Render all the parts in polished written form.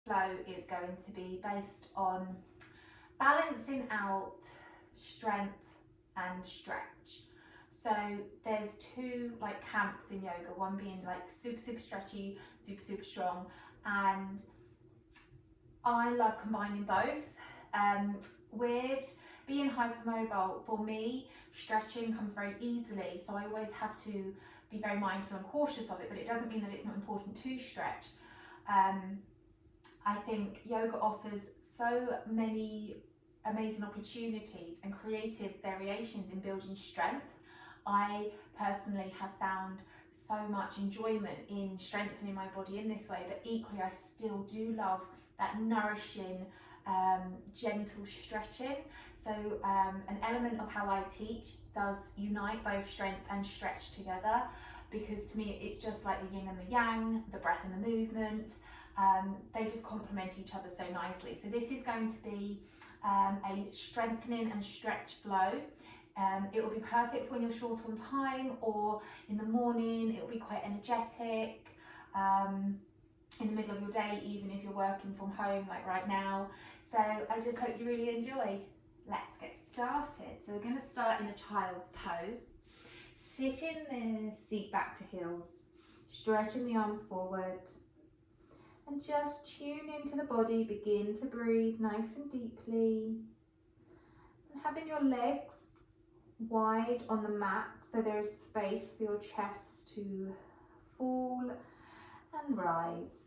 flow is going to be based on balancing out strength and stretch. So there's two like camps in yoga, one being like super stretchy, super strong, and I love combining both. With being hypermobile, for me, stretching comes very easily, so I always have to be very mindful and cautious of it, but it doesn't mean that it's not important to stretch. I think yoga offers so many amazing opportunities and creative variations in building strength. I personally have found so much enjoyment in strengthening my body in this way, but equally I still do love that nourishing, gentle stretching. So an element of how I teach does unite both strength and stretch together, because to me it's just like the yin and the yang, the breath and the movement. They just complement each other so nicely. So this is going to be a strengthening and stretch flow. It will be perfect when you're short on time, or in the morning. It will be quite energetic, in the middle of your day, even if you're working from home like right now. So I just hope you really enjoy. Let's get started. So we're going to start in a child's pose. Sitting the seat back to heels, stretching the arms forward, and just tune into the body. Begin to breathe nice and deeply, and having your legs wide on the mat so there is space for your chest to fall and rise.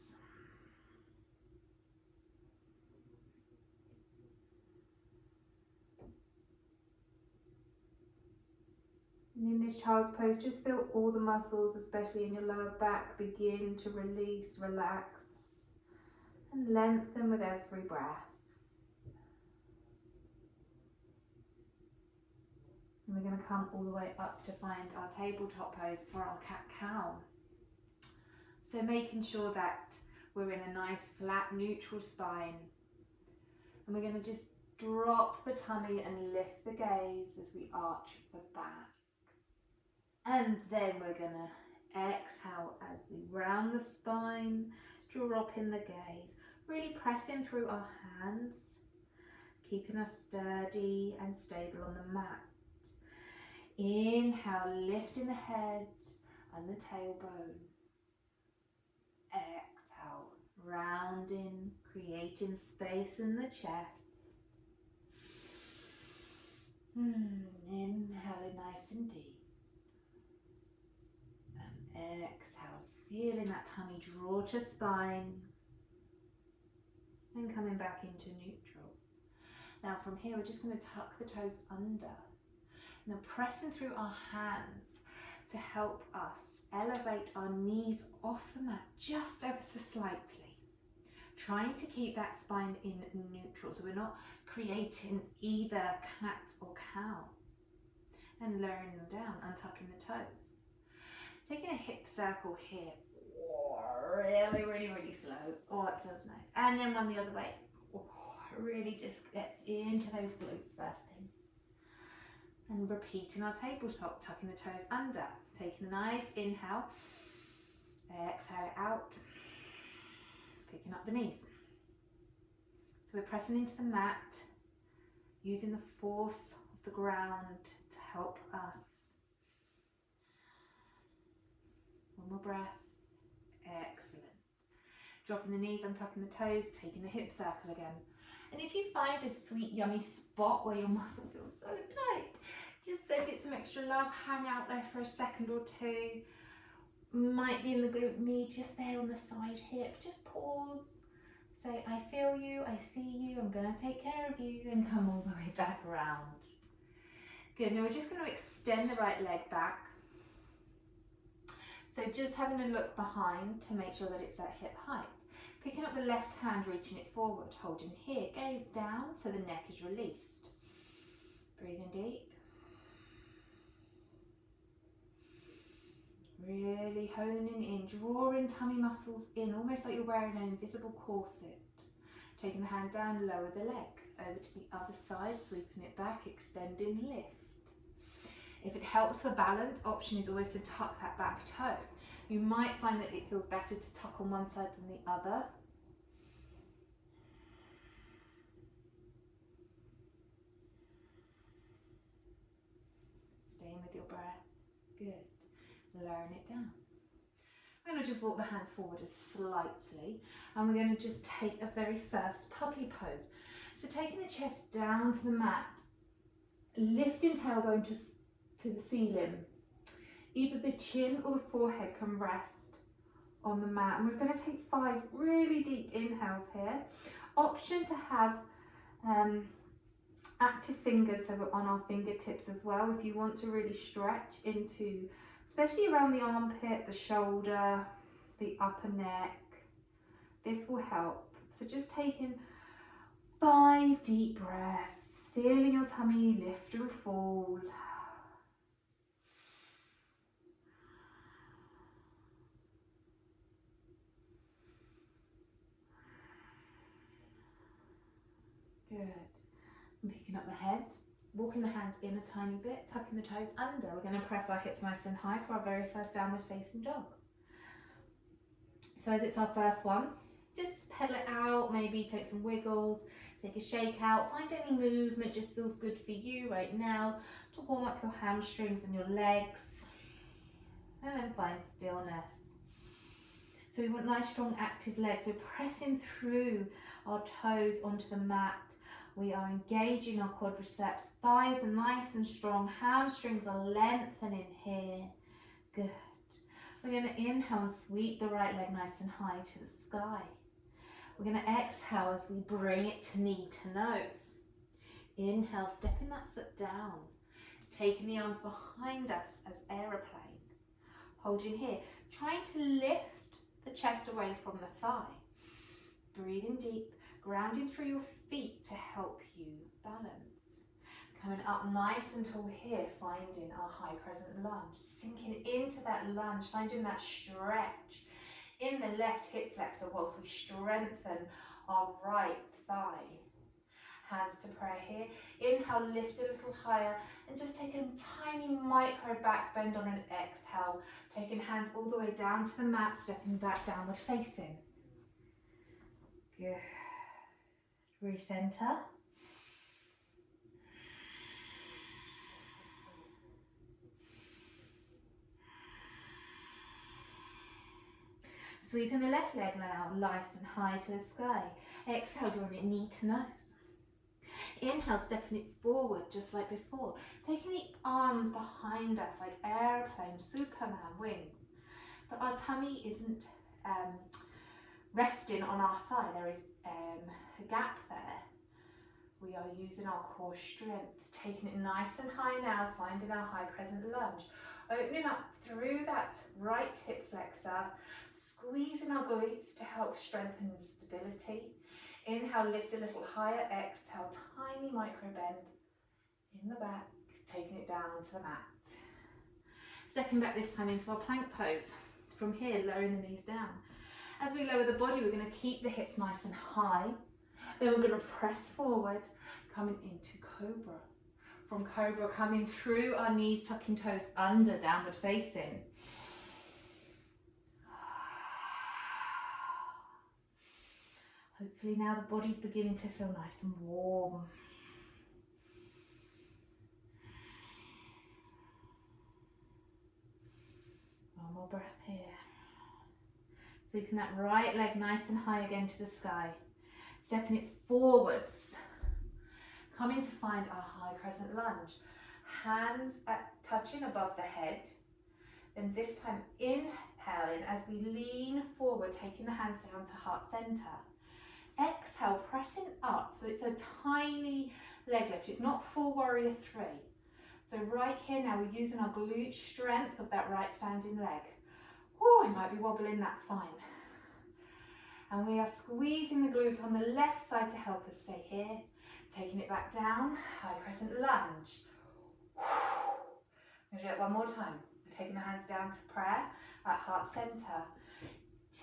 And in this child's pose, just feel all the muscles, especially in your lower back, begin to release, relax, and lengthen with every breath. And we're going to come all the way up to find our tabletop pose for our cat-cow. So making sure that we're in a nice flat neutral spine, and we're going to just drop the tummy and lift the gaze as we arch the back. And then we're going to exhale as we round the spine, dropping the gaze, really pressing through our hands, keeping us sturdy and stable on the mat. Inhale, lifting the head and the tailbone. Exhale, rounding, creating space in the chest. Inhaling nice and deep. And exhale, feeling that tummy draw to spine. And coming back into neutral. Now from here, we're just going to tuck the toes under. Now pressing through our hands to help us elevate our knees off the mat just ever so slightly. Trying to keep that spine in neutral, so we're not creating either cat or cow. And lowering them down, untucking the toes. Taking a hip circle here. Oh, really slow. Oh, it feels nice. And then one the other way. Oh, really just gets into those glutes first thing. And repeating our tabletop, tucking the toes under. Taking a nice inhale. Exhale it out. Picking up the knees. So we're pressing into the mat, using the force of the ground to help us. One more breath. Excellent. Dropping the knees, untucking the toes, taking the hip circle again. And if you find a sweet, yummy spot where your muscle feels so tight, just send it some extra love, hang out there for a second or two. Might be in the glute med, just there on the side hip. Just pause. Say, I feel you, I see you, I'm going to take care of you, and come all the way back around. Good, now we're just going to extend the right leg back. So just having a look behind to make sure that it's at hip height. Picking up the left hand, reaching it forward, holding here, gaze down so the neck is released. Breathing deep. Really honing in, drawing tummy muscles in, almost like you're wearing an invisible corset. Taking the hand down, lower the leg, over to the other side, sweeping it back, extending, lift. If it helps for balance, option is always to tuck that back toe. You might find that it feels better to tuck on one side than the other. Staying with your breath. Good. Lowering it down. We're going to just walk the hands forward slightly, and we're going to just take a very first puppy pose. So taking the chest down to the mat, lifting tailbone to the ceiling. Either the chin or the forehead can rest on the mat, and we're going to take 5 really deep inhales here. Option to have active fingers, so we're on our fingertips as well, if you want to really stretch into, especially around the armpit, the shoulder, the upper neck. This will help. So just taking 5 deep breaths, feeling your tummy lift or fall. Good. And picking up the head, walking the hands in a tiny bit, tucking the toes under. We're going to press our hips nice and high for our very first downward facing dog. So as it's our first one, just pedal it out, maybe take some wiggles, take a shake out, find any movement just feels good for you right now to warm up your hamstrings and your legs, and then find stillness. So we want nice strong active legs. We're pressing through our toes onto the mat. We are engaging our quadriceps, thighs are nice and strong, hamstrings are lengthening here. Good. We're going to inhale and sweep the right leg nice and high to the sky. We're going to exhale as we bring it to knee to nose. Inhale, stepping that foot down, taking the arms behind us as aeroplane. Holding here, trying to lift the chest away from the thigh. Breathing deep, grounding through your feet to help you balance. Coming up nice and tall here, finding our high crescent lunge. Sinking into that lunge, finding that stretch in the left hip flexor whilst we strengthen our right thigh. Hands to prayer here. Inhale, lift a little higher and just take a tiny micro back bend on an exhale. Taking hands all the way down to the mat, stepping back downward facing. Good. Recenter. Sweeping the left leg now, nice and high to the sky. Exhale, drawing it knee to nose. Inhale, stepping it forward just like before. Taking the arms behind us like airplane, Superman wings. But our tummy isn't resting on our thigh. There is a gap there. We are using our core strength. Taking it nice and high now, finding our high crescent lunge. Opening up through that right hip flexor, squeezing our glutes to help strengthen stability. Inhale, lift a little higher, exhale, tiny micro bend in the back, taking it down to the mat. Stepping back this time into our plank pose. From here, lowering the knees down. As we lower the body, we're going to keep the hips nice and high. Then we're going to press forward, coming into cobra. From cobra, coming through our knees, tucking toes under, downward facing. Hopefully now the body's beginning to feel nice and warm. One more breath here. Sweeping that right leg nice and high again to the sky. Stepping it forwards. Coming to find our high crescent lunge. Hands touching above the head. Then this time inhaling as we lean forward, taking the hands down to heart center. Exhale, pressing up, so it's a tiny leg lift. It's not full warrior 3. So right here now, we're using our glute strength of that right standing leg. Oh, it might be wobbling, that's fine. And we are squeezing the glute on the left side to help us stay here. Taking it back down, high crescent lunge. I'm going to do it one more time. We're taking the hands down to prayer at heart center.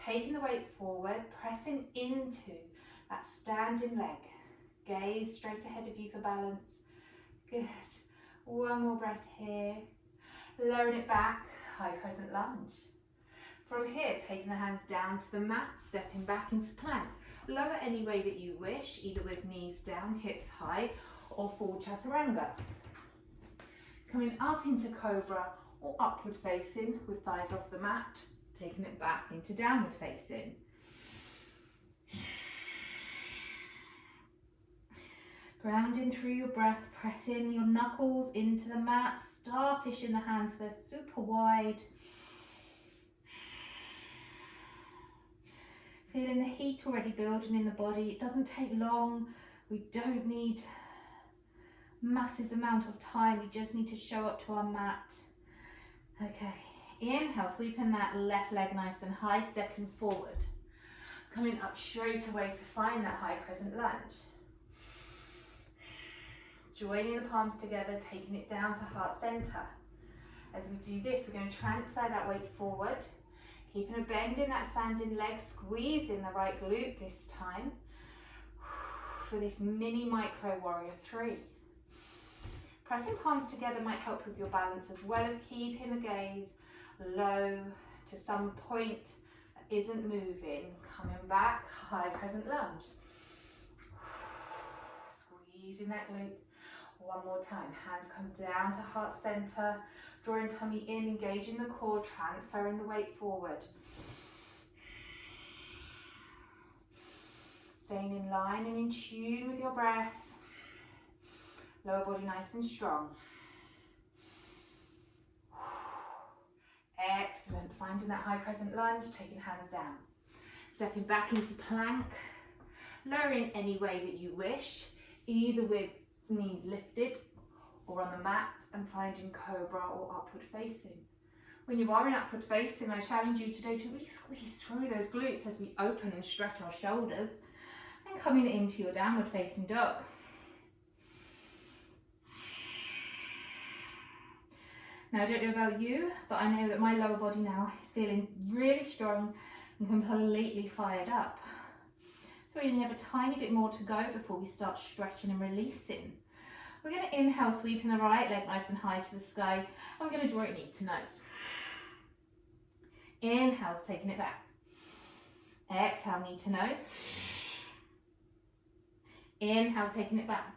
Taking the weight forward, pressing into that standing leg. Gaze straight ahead of you for balance. Good. One more breath here. Lowering it back, high crescent lunge. From here, taking the hands down to the mat, stepping back into plank. Lower any way that you wish, either with knees down, hips high, or full chaturanga. Coming up into cobra or upward facing with thighs off the mat, taking it back into downward facing. Grounding through your breath, pressing your knuckles into the mat, starfish in the hands, they're super wide. Feeling the heat already building in the body. It doesn't take long. We don't need massive amount of time. We just need to show up to our mat. Okay, inhale, sweeping that left leg nice and high, stepping forward. Coming up straight away to find that high crescent lunge. Joining the palms together, taking it down to heart center. As we do this, we're going to transfer that weight forward, keeping a bend in that standing leg, squeezing the right glute this time for this mini micro warrior 3. Pressing palms together might help with your balance, as well as keeping the gaze low to some point that isn't moving. Coming back, high crescent lunge. Squeezing that glute. One more time, hands come down to heart center, drawing tummy in, engaging the core, transferring the weight forward. Staying in line and in tune with your breath. Lower body nice and strong. Excellent, finding that high crescent lunge, taking hands down. Stepping back into plank, lowering any way that you wish, either with knees lifted or on the mat, and finding cobra or upward facing. When you are in upward facing, I challenge you today to really squeeze through those glutes as we open and stretch our shoulders, and coming into your downward facing dog. Now, I don't know about you, but I know that my lower body now is feeling really strong and completely fired up. So we only have a tiny bit more to go before we start stretching and releasing. We're going to inhale, sweeping the right leg nice and high to the sky, and we're going to draw it knee to nose. Inhale, taking it back. Exhale, knee to nose. Inhale, taking it back.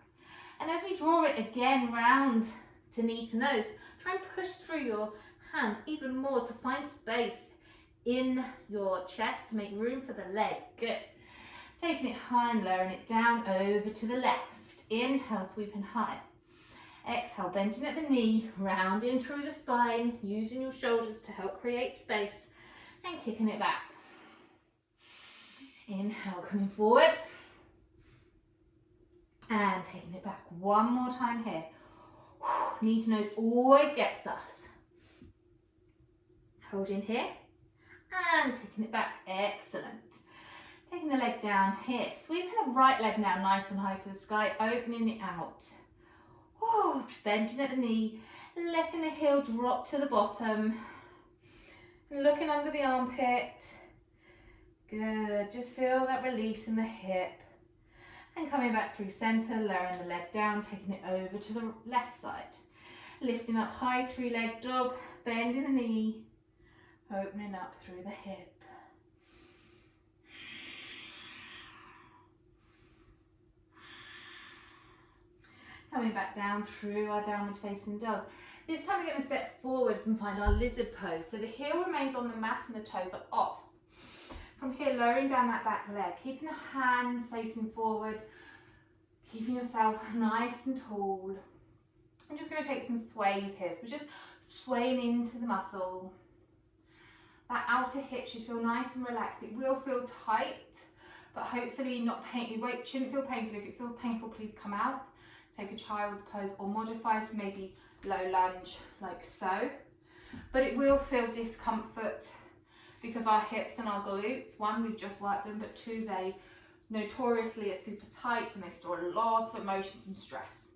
And as we draw it again round to knee to nose, try and push through your hands even more to find space in your chest to make room for the leg. Good. Taking it high and lowering it down over to the left. Inhale, sweeping high. Exhale, bending at the knee, rounding through the spine, using your shoulders to help create space, and kicking it back. Inhale, coming forward. And taking it back. One more time here. Knee to nose always gets us. Holding here. And taking it back. Excellent. Taking the leg down here. Sweeping the right leg now nice and high to the sky, opening it out. Woo, bending at the knee, letting the heel drop to the bottom. Looking under the armpit. Good, just feel that release in the hip. And coming back through center, lowering the leg down, taking it over to the left side. Lifting up high, 3-leg dog, bending the knee, opening up through the hip. Coming back down through our downward facing dog. This time we're going to step forward and find our lizard pose. So the heel remains on the mat and the toes are off. From here, lowering down that back leg, keeping the hands facing forward, keeping yourself nice and tall. I'm just going to take some sways here. So we're just swaying into the muscle. That outer hip should feel nice and relaxed. It will feel tight, but hopefully not painful. It shouldn't feel painful. If it feels painful, please come out. Take a child's pose or modify to maybe low lunge like so. But it will feel discomfort because our hips and our glutes, one, we've just worked them, but two, they notoriously are super tight and they store a lot of emotions and stress.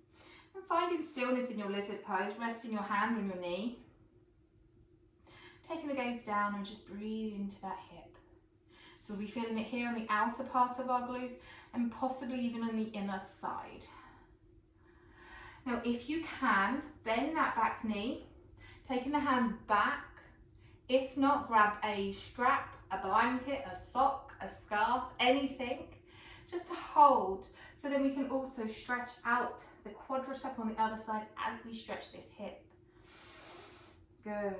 And finding stillness in your lizard pose, resting your hand on your knee, taking the gaze down and just breathe into that hip. So we'll be feeling it here on the outer part of our glutes and possibly even on the inner side. Now, if you can, bend that back knee, taking the hand back. If not, grab a strap, a blanket, a sock, a scarf, anything, just to hold. So then we can also stretch out the quadricep on the other side as we stretch this hip. Good.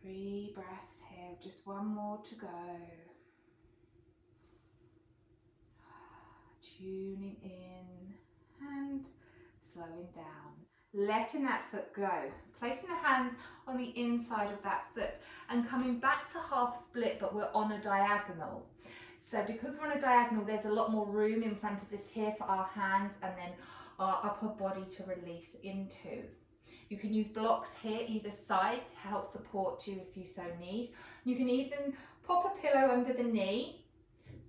3 breaths here, just one more to go. Tuning in and slowing down. Letting that foot go. Placing the hands on the inside of that foot and coming back to half split, but we're on a diagonal. So because we're on a diagonal, there's a lot more room in front of us here for our hands and then our upper body to release into. You can use blocks here either side to help support you if you so need. You can even pop a pillow under the knee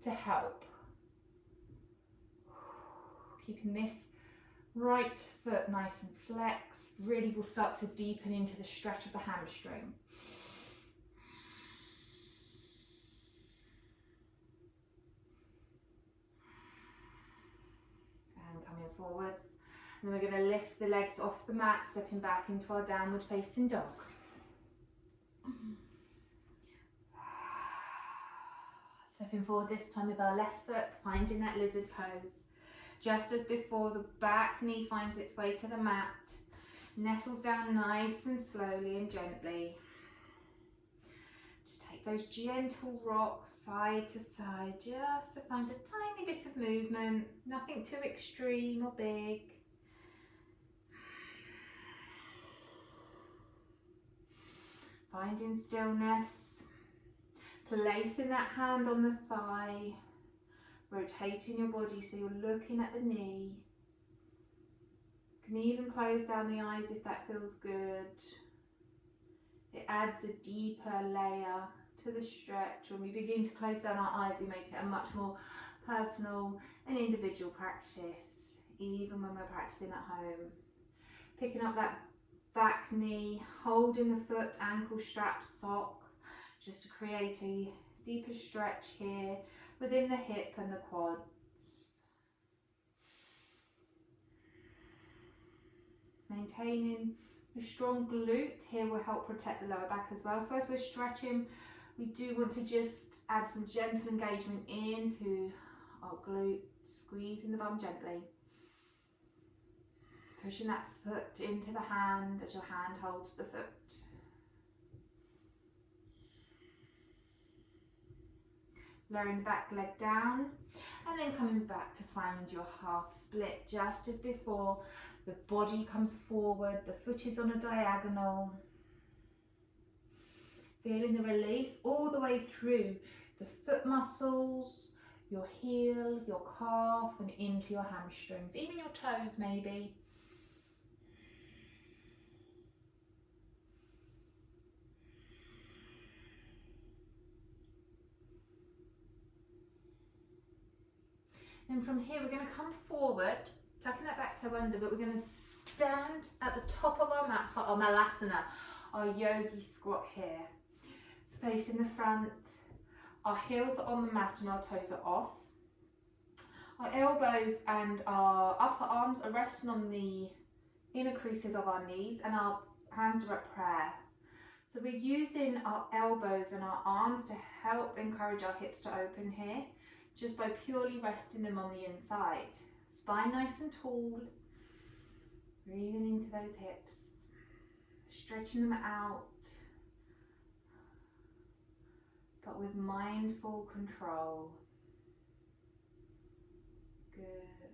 to help. Keeping this right foot nice and flexed, really will start to deepen into the stretch of the hamstring. And coming forwards. And then we're going to lift the legs off the mat, stepping back into our downward facing dog. Stepping forward this time with our left foot, finding that lizard pose. Just as before, the back knee finds its way to the mat, nestles down nice and slowly and gently. Just take those gentle rocks side to side, just to find a tiny bit of movement, nothing too extreme or big. Finding stillness, placing that hand on the thigh, rotating your body so you're looking at the knee. You can even close down the eyes if that feels good. It adds a deeper layer to the stretch. When we begin to close down our eyes, we make it a much more personal and individual practice, even when we're practicing at home. Picking up that back knee, holding the foot ankle strap sock, just to create a deeper stretch here within the hip and the quads. Maintaining a strong glute here will help protect the lower back as well. So as we're stretching, we do want to just add some gentle engagement into our glutes, squeezing the bum gently. Pushing that foot into the hand as your hand holds the foot. Lowering the back leg down and then coming back to find your half split just as before. The body comes forward, the foot is on a diagonal. Feeling the release all the way through the foot muscles, your heel, your calf and into your hamstrings, even your toes maybe. And from here we're going to come forward, tucking that back toe under, but we're going to stand at the top of our mat for our malasana, our yogi squat here. So facing the front, our heels are on the mat and our toes are off. Our elbows and our upper arms are resting on the inner creases of our knees and our hands are at prayer. So we're using our elbows and our arms to help encourage our hips to open here, just by purely resting them on the inside. Spine nice and tall, breathing into those hips, stretching them out, but with mindful control. Good.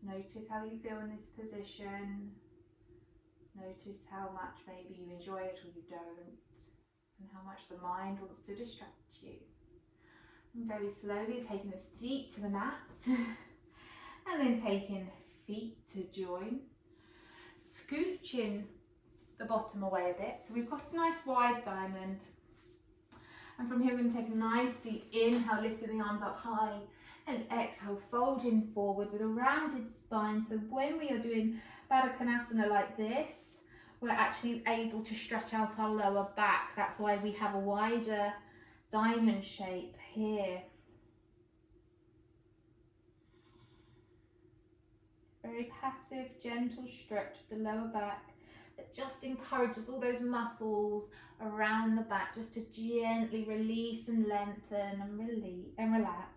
Notice how you feel in this position. Notice how much maybe you enjoy it or you don't, and how much the mind wants to distract you. And very slowly taking the seat to the mat and then taking feet to join, scooching the bottom away a bit. So we've got a nice wide diamond, and from here we're going to take a nice deep inhale, lifting the arms up high, and exhale, folding forward with a rounded spine. So when we are doing Baddha Konasana like this, we're actually able to stretch out our lower back. That's why we have a wider diamond shape here. Very passive, gentle stretch of the lower back that just encourages all those muscles around the back just to gently release and lengthen and release and relax.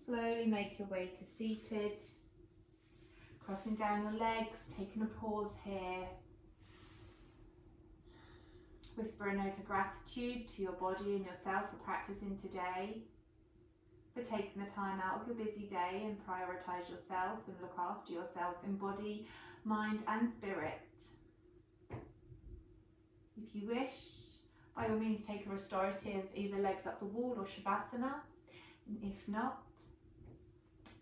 slowly make your way to seated. Crossing down your legs, taking a pause here. Whisper a note of gratitude to your body and yourself for practicing today, for taking the time out of your busy day and prioritise yourself and look after yourself in body, mind and spirit. If you wish, by all means take a restorative, either legs up the wall or Shavasana. And if not,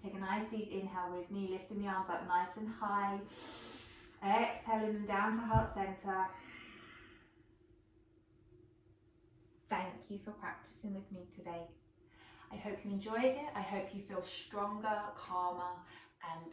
take a nice deep inhale with me, lifting the arms up nice and high, exhaling them down to heart centre. Thank you for practicing with me today. I hope you enjoyed it. I hope you feel stronger, calmer and